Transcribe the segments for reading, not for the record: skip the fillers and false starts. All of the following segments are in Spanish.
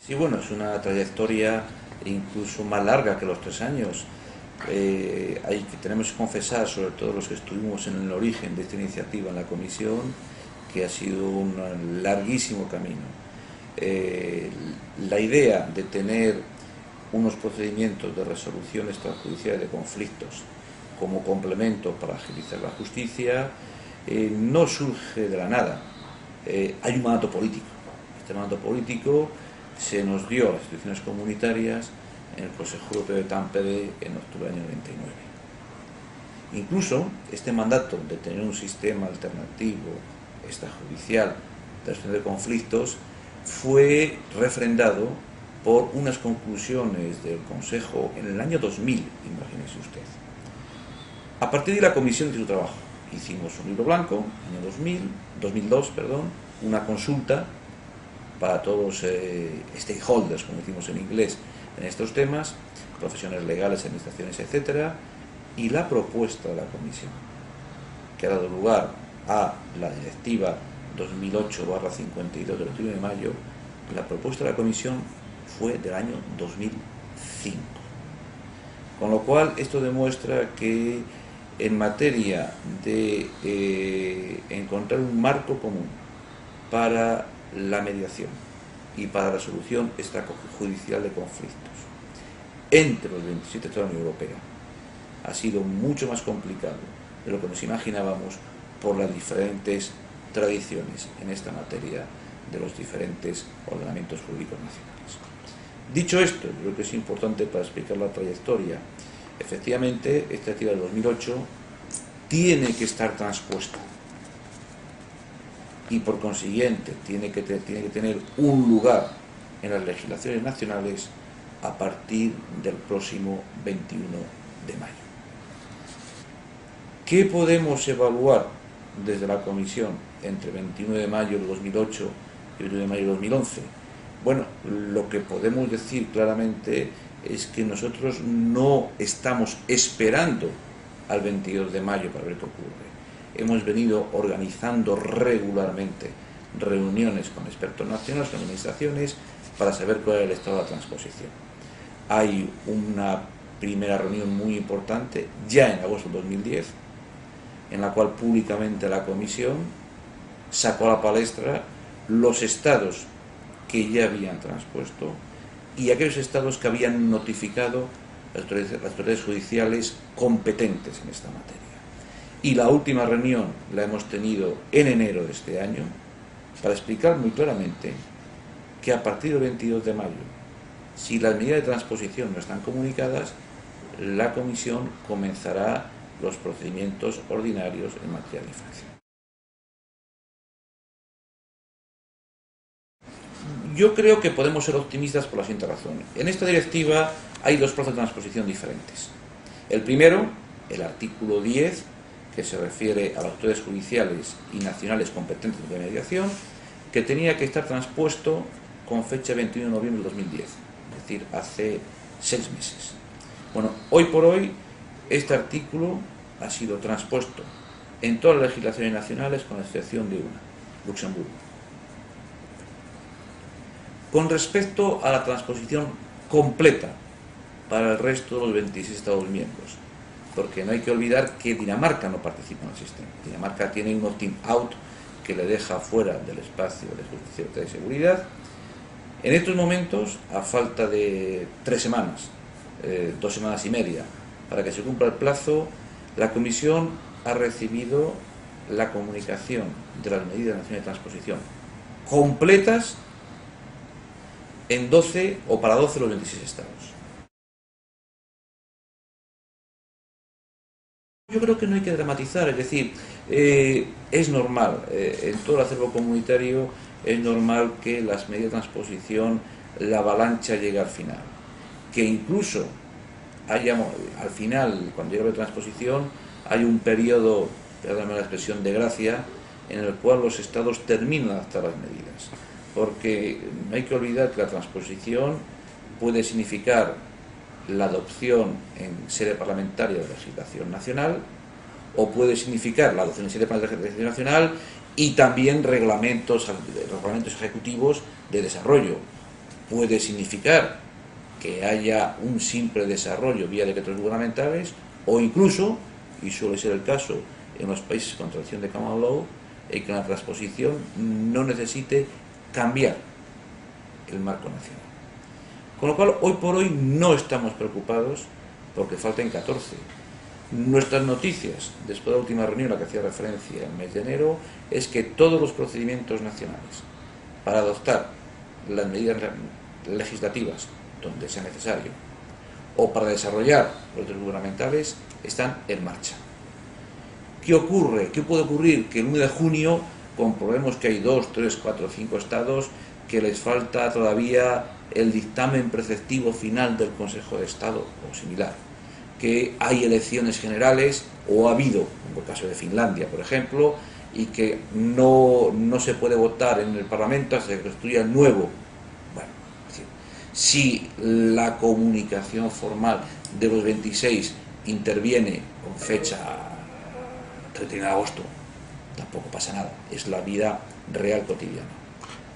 Sí, bueno, es una trayectoria incluso más larga que los 3 años. Tenemos que confesar, sobre todo los que estuvimos en el origen de esta iniciativa en la comisión, que ha sido un larguísimo camino. Eh, la idea de tener unos procedimientos de resolución extrajudicial de conflictos como complemento para agilizar la justicia no surge de la nada. Hay un mandato político. Este mandato político se nos dio a las instituciones comunitarias en el Consejo Europeo de Tampere en octubre del año 99. Incluso este mandato de tener un sistema alternativo extrajudicial de resolución de conflictos fue refrendado por unas conclusiones del Consejo en el año 2000, imagínese usted. A partir de la comisión de su trabajo, hicimos un libro blanco, año 2002, una consulta para todos los stakeholders, como decimos en inglés, en estos temas, profesiones legales, administraciones, etc., y la propuesta de la comisión, que ha dado lugar a la directiva 2008/52 del 21 de mayo, la propuesta de la comisión fue del año 2005. Con lo cual, esto demuestra que en materia de encontrar un marco común para la mediación y para la resolución extrajudicial de conflictos entre los 27 Estados de la Unión Europea ha sido mucho más complicado de lo que nos imaginábamos por las diferentes tradiciones en esta materia de los diferentes ordenamientos jurídicos nacionales. Dicho esto, creo que es importante para explicar la trayectoria. Efectivamente, esta directiva de 2008 tiene que estar transpuesta y por consiguiente tiene que tener un lugar en las legislaciones nacionales a partir del próximo 21 de mayo. ¿Qué podemos evaluar desde la Comisión entre 21 de mayo de 2008 y 21 de mayo de 2011? Bueno, lo que podemos decir claramente es que nosotros no estamos esperando al 22 de mayo para ver qué ocurre. Hemos venido organizando regularmente reuniones con expertos nacionales, con administraciones, para saber cuál es el estado de la transposición. Hay una primera reunión muy importante, ya en agosto de 2010, en la cual públicamente la Comisión sacó a la palestra los estados que ya habían transpuesto y aquellos estados que habían notificado las autoridades judiciales competentes en esta materia. Y la última reunión la hemos tenido en enero de este año para explicar muy claramente que a partir del 22 de mayo, si las medidas de transposición no están comunicadas, la Comisión comenzará los procedimientos ordinarios en materia de infracción. Yo creo que podemos ser optimistas por la siguiente razón. En esta directiva hay dos plazos de transposición diferentes. El primero, el artículo 10, que se refiere a las autoridades judiciales y nacionales competentes de mediación, que tenía que estar transpuesto con fecha 21 de noviembre de 2010, es decir, hace 6 meses. Bueno, hoy por hoy este artículo ha sido transpuesto en todas las legislaciones nacionales con la excepción de una, Luxemburgo. Con respecto a la transposición completa para el resto de los 26 Estados miembros, porque no hay que olvidar que Dinamarca no participa en el sistema. Dinamarca tiene un opt-in out que le deja fuera del espacio de justicia y seguridad. En estos momentos, a falta de 3 semanas, 2 semanas y media, para que se cumpla el plazo, la Comisión ha recibido la comunicación de las medidas nacionales de transposición completas en 12 o para 12 de los 26 estados. Yo creo que no hay que dramatizar, es decir, es normal, en todo el acervo comunitario es normal que las medidas de transposición, la avalancha llegue al final, que incluso haya, al final, cuando llegue la transposición, hay un periodo, perdóname la expresión, de gracia, en el cual los estados terminan de adaptar las medidas, porque no hay que olvidar que la transposición puede significar la adopción en sede parlamentaria de legislación nacional, o puede significar la adopción en sede parlamentaria de legislación nacional y también reglamentos ejecutivos de desarrollo. puede significar que haya un simple desarrollo vía decretos gubernamentales, o incluso, y suele ser el caso en los países con tradición de common law, que la transposición no necesite cambiar el marco nacional. Con lo cual, hoy por hoy no estamos preocupados porque falten 14. Nuestras noticias, después de la última reunión a la que hacía referencia el mes de enero, es que todos los procedimientos nacionales para adoptar las medidas legislativas donde sea necesario o para desarrollar proyectos gubernamentales están en marcha. ¿Qué ocurre? ¿Qué puede ocurrir? Que el 1 de junio comprobemos que hay 2, 3, 4, 5 estados que les falta todavía el dictamen preceptivo final del Consejo de Estado o similar, que hay elecciones generales, o ha habido, en el caso de Finlandia, por ejemplo, y que no se puede votar en el Parlamento hasta que se construya el nuevo. Bueno, es decir, si la comunicación formal de los 26 interviene con fecha 31 de agosto, tampoco pasa nada, es la vida real cotidiana.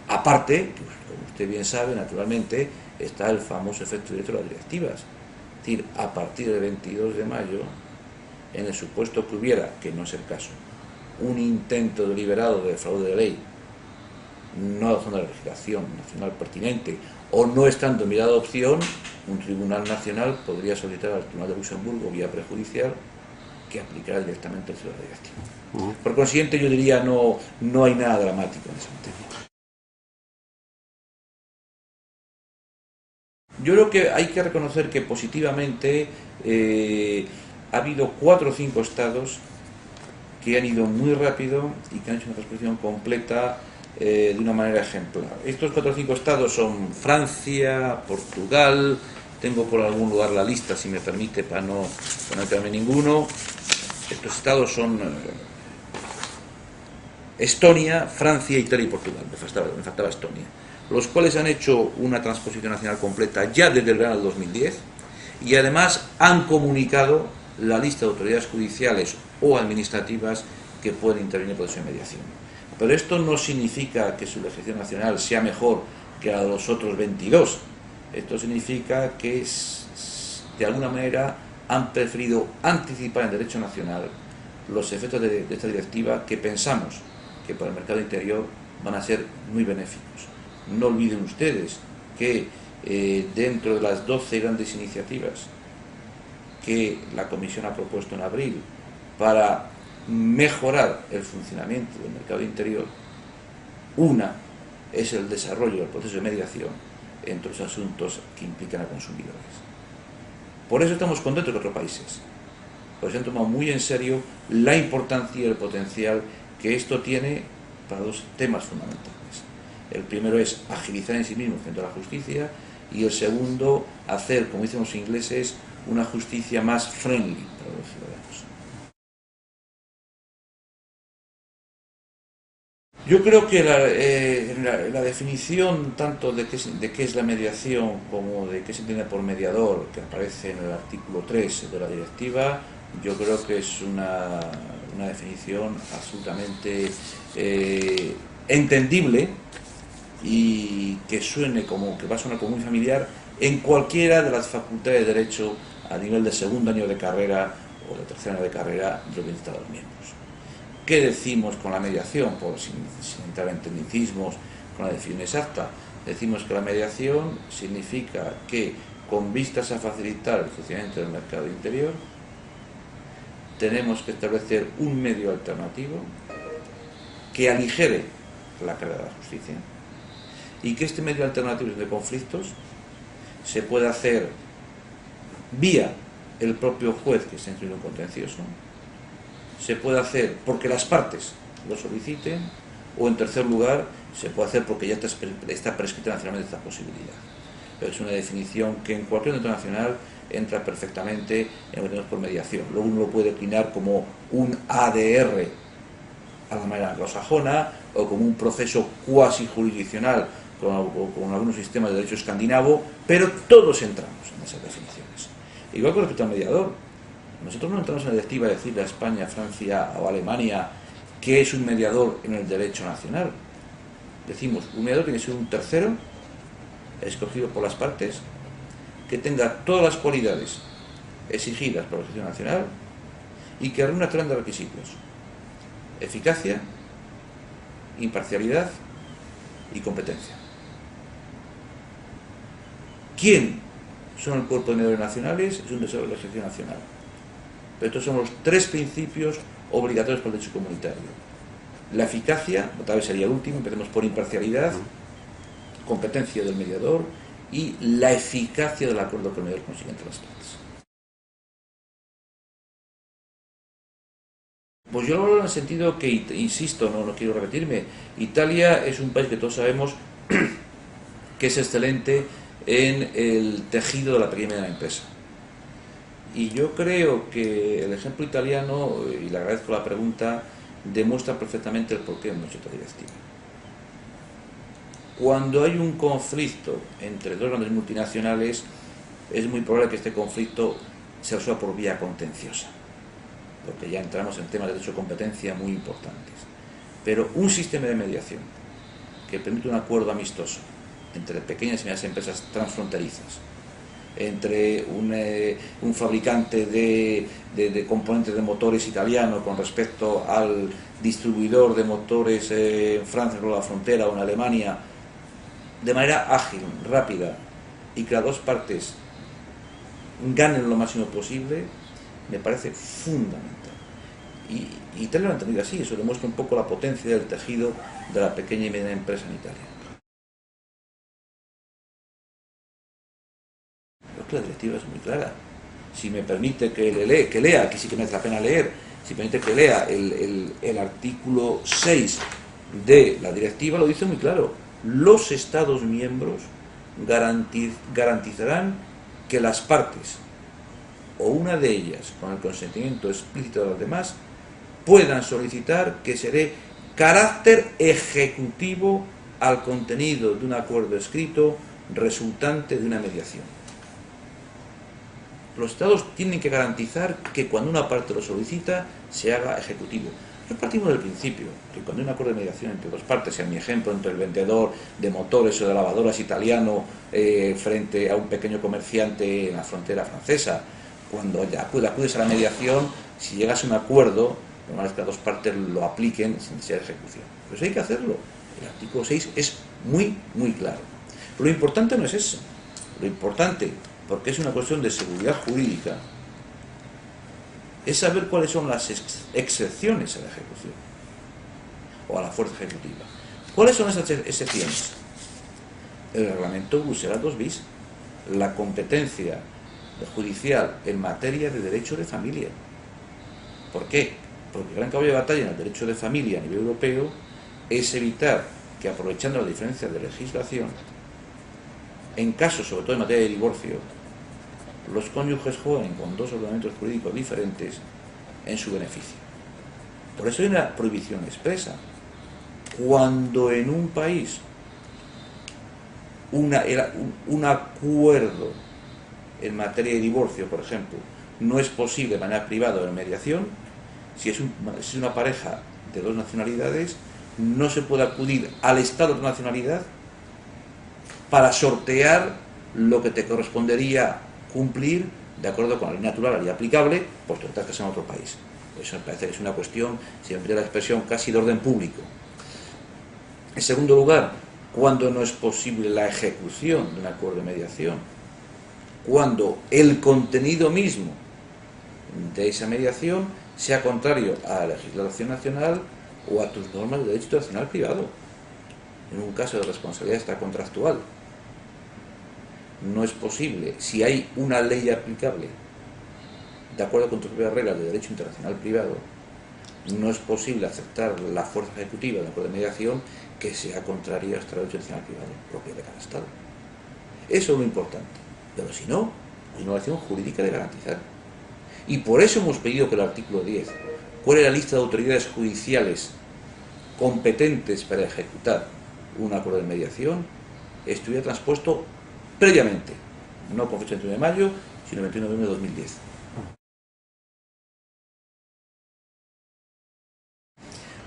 Aparte, como usted bien sabe, naturalmente, está el famoso efecto directo de las directivas. Es decir, a partir del 22 de mayo, en el supuesto que hubiera, que no es el caso, un intento deliberado de fraude de ley, no adoptando la legislación nacional pertinente o no estando en vía de adopción, un tribunal nacional podría solicitar al Tribunal de Luxemburgo vía prejudicial que aplicara directamente el ciudadano directivo. Por consiguiente, yo diría no hay nada dramático en ese materia. Yo creo que hay que reconocer que positivamente ha habido 4 o 5 estados que han ido muy rápido y que han hecho una transposición completa de una manera ejemplar. Estos 4 o 5 estados son Francia, Portugal, tengo por algún lugar la lista, si me permite, para no quedarme ninguno. Estos estados son Estonia, Francia, Italia y Portugal, me faltaba Estonia, los cuales han hecho una transposición nacional completa ya desde el verano del 2010 y además han comunicado la lista de autoridades judiciales o administrativas que pueden intervenir en el proceso de mediación. Pero esto no significa que su legislación nacional sea mejor que la de los otros 22. Esto significa que de alguna manera han preferido anticipar en derecho nacional los efectos de esta directiva que pensamos que para el mercado interior van a ser muy benéficos. No olviden ustedes que dentro de las 12 grandes iniciativas que la Comisión ha propuesto en abril para mejorar el funcionamiento del mercado interior, una es el desarrollo del proceso de mediación entre los asuntos que implican a consumidores. Por eso estamos contentos de otros países, porque se han tomado muy en serio la importancia y el potencial que esto tiene para 2 temas fundamentales. El primero es agilizar en sí mismo frente a la justicia y el segundo, hacer, como dicen los ingleses, una justicia más friendly para los ciudadanos. Yo creo que la definición tanto de qué es la mediación como de qué se entiende por mediador, que aparece en el artículo 3 de la directiva, yo creo que es una definición absolutamente entendible y que va a sonar como muy familiar en cualquiera de las facultades de Derecho a nivel de segundo año de carrera o de tercer año de carrera de los Estados miembros. ¿Qué decimos con la mediación? Sin entrar en tecnicismos con la definición exacta, decimos que la mediación significa que, con vistas a facilitar el funcionamiento del mercado interior, tenemos que establecer un medio alternativo que aligere la carga de la justicia y que este medio alternativo de conflictos se pueda hacer vía el propio juez que está instruido en contencioso, se puede hacer porque las partes lo soliciten, o en tercer lugar se puede hacer porque ya está prescrita nacionalmente esta posibilidad. Pero es una definición que en cualquier orden internacional entra perfectamente en lo que tenemos por mediación. Luego uno lo puede declinar como un ADR a la manera anglosajona o como un proceso cuasi jurisdiccional con algunos sistemas de derecho escandinavo, pero todos entramos en esas definiciones. Igual con respecto al mediador, nosotros no entramos en la directiva de decirle a España, Francia o Alemania qué es un mediador en el derecho nacional. Decimos, un mediador tiene que ser un tercero escogido por las partes, que tenga todas las cualidades exigidas por la legislación nacional y que reúna tres grandes requisitos: eficacia, imparcialidad y competencia. ¿Quién son el cuerpo de mediadores nacionales? Es un deseo de la legislación nacional. Pero estos son los tres principios obligatorios para el derecho comunitario. La eficacia, tal vez sería el último, empecemos por imparcialidad, competencia del mediador y la eficacia del acuerdo que el mediador consigue entre las partes. Pues yo lo hablo en el sentido que, insisto, no quiero repetirme, Italia es un país que todos sabemos que es excelente en el tejido de la pequeña y mediana empresa. Y yo creo que el ejemplo italiano, y le agradezco la pregunta, demuestra perfectamente el porqué de nuestra directiva. Cuando hay un conflicto entre dos grandes multinacionales, es muy probable que este conflicto se resuelva por vía contenciosa, porque ya entramos en temas de derecho de competencia muy importantes. Pero un sistema de mediación que permite un acuerdo amistoso entre pequeñas y medianas empresas transfronterizas, entre un fabricante de componentes de motores italiano con respecto al distribuidor de motores en Francia por la frontera o en Alemania, de manera ágil, rápida, y que las dos partes ganen lo máximo posible, me parece fundamental. Y Italia lo ha entendido así. Eso demuestra un poco la potencia del tejido de la pequeña y mediana empresa en Italia. Creo que la directiva es muy clara. Si me permite que lea, que sí que merece la pena leer, si me permite que lea el artículo 6 de la directiva, lo dice muy claro: los Estados miembros garantizarán que las partes, o una de ellas con el consentimiento explícito de las demás, puedan solicitar que se dé carácter ejecutivo al contenido de un acuerdo escrito resultante de una mediación. Los Estados tienen que garantizar que cuando una parte lo solicita se haga ejecutivo. Nosotros partimos del principio que cuando hay un acuerdo de mediación entre dos partes, en mi ejemplo, entre el vendedor de motores o de lavadoras italiano frente a un pequeño comerciante en la frontera francesa, cuando acudes a la mediación, si llegas a un acuerdo, lo normal es que las dos partes lo apliquen sin necesidad de ejecución. Pero eso hay que hacerlo. El artículo 6 es muy, muy claro. Pero lo importante no es eso. Lo importante, porque es una cuestión de seguridad jurídica, es saber cuáles son las excepciones a la ejecución o a la fuerza ejecutiva. ¿Cuáles son esas excepciones? El reglamento Bruselas 2 bis, la competencia judicial en materia de derecho de familia. ¿Por qué? Porque el gran caballo de batalla en el derecho de familia a nivel europeo es evitar que, aprovechando las diferencias de legislación, en casos, sobre todo en materia de divorcio, los cónyuges jueguen con dos ordenamientos jurídicos diferentes en su beneficio. Por eso hay una prohibición expresa. Cuando en un país un acuerdo en materia de divorcio, por ejemplo, no es posible de manera privada o en mediación, si es una pareja de dos nacionalidades, no se puede acudir al Estado de nacionalidad para sortear lo que te correspondería cumplir de acuerdo con la ley natural, la ley aplicable, por tu estás en otro país. Eso me parece que es una cuestión, siempre la expresión, casi de orden público. En segundo lugar, cuando no es posible la ejecución de un acuerdo de mediación, cuando el contenido mismo de esa mediación sea contrario a la legislación nacional o a tus normas de derecho internacional privado, en un caso de responsabilidad extracontractual. No es posible, si hay una ley aplicable de acuerdo con tus propias reglas de derecho internacional privado, no es posible aceptar la fuerza ejecutiva de acuerdo de mediación que sea contraria a nuestro derecho internacional privado propio de cada Estado. Eso es lo importante. Pero si no, hay una acción jurídica de garantizar. Y por eso hemos pedido que el artículo 10, cuál es la lista de autoridades judiciales competentes para ejecutar un acuerdo de mediación, estuviera transpuesto previamente, no con fecha del 21 de mayo, sino el 21 de noviembre de 2010.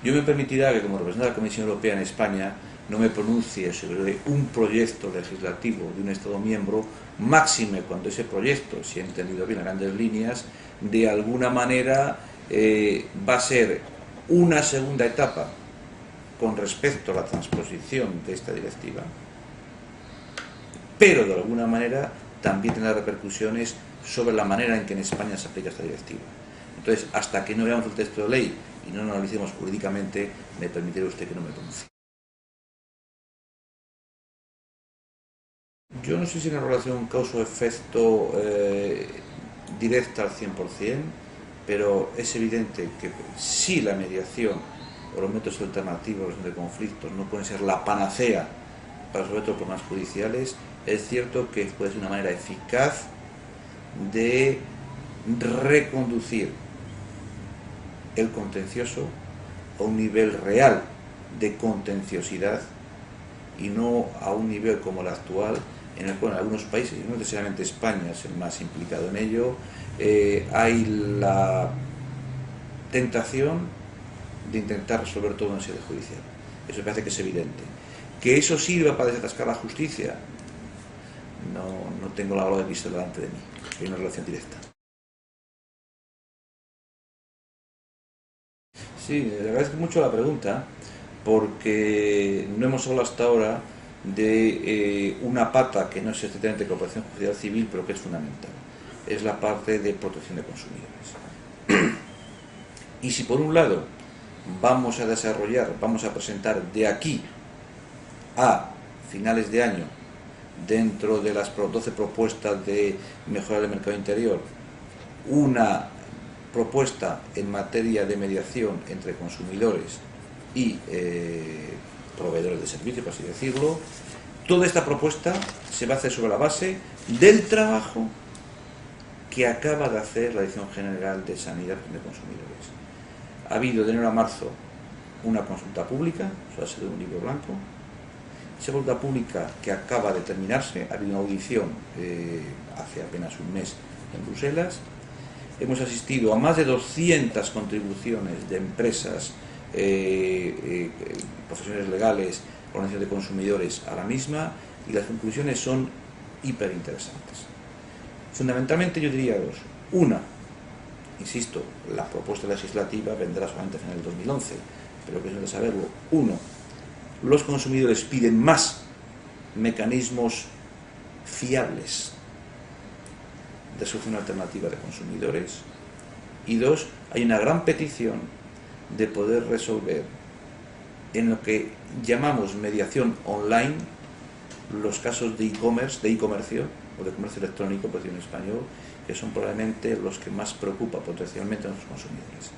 Yo me permitirá que, como representante de la Comisión Europea en España, no me pronuncie sobre un proyecto legislativo de un Estado miembro, máxime cuando ese proyecto, si he entendido bien a grandes líneas, de alguna manera va a ser una segunda etapa con respecto a la transposición de esta directiva, pero de alguna manera también tendrá repercusiones sobre la manera en que en España se aplica esta directiva. Entonces, hasta que no veamos el texto de ley y no lo analicemos jurídicamente, me permitirá usted que no me pronuncie. Yo no sé si en relación causa-efecto directa al 100%, pero es evidente que si la mediación o los métodos alternativos de conflictos no pueden ser la panacea para resolver los problemas judiciales, es cierto que puede ser una manera eficaz de reconducir el contencioso a un nivel real de contenciosidad y no a un nivel como el actual, en el cual en algunos países, y no necesariamente España es el más implicado en ello, hay la tentación de intentar resolver todo en sede judicial. Eso me parece que es evidente. Que eso sirva para desatascar la justicia, no tengo la bola de cristal delante de mí. Hay una relación directa. Sí, le agradezco mucho la pregunta, porque no hemos hablado hasta ahora de una pata que no es estrictamente cooperación judicial civil, pero que es fundamental. Es la parte de protección de consumidores. Y si por un lado vamos a presentar de aquí a finales de año, dentro de las 12 propuestas de mejorar el mercado interior, una propuesta en materia de mediación entre consumidores y proveedores de servicios, por así decirlo, toda esta propuesta se va a hacer sobre la base del trabajo que acaba de hacer la Dirección General de Sanidad de Consumidores. Ha habido de enero a marzo una consulta pública, eso ha sido un libro blanco. Esa consulta pública que acaba de terminarse, ha habido una audición hace apenas un mes en Bruselas. Hemos asistido a más de 200 contribuciones de empresas, profesionales legales, organizaciones de consumidores a la misma, y las conclusiones son hiper interesantes. Fundamentalmente yo diría dos. Una, insisto, la propuesta legislativa vendrá solamente a final del 2011, pero que es de saberlo. Uno, los consumidores piden más mecanismos fiables de solución alternativa de consumidores. Y dos, hay una gran petición de poder resolver en lo que llamamos mediación online los casos de e-commerce, de e-comercio o de comercio electrónico, por decirlo en español, que son probablemente los que más preocupan potencialmente a los consumidores.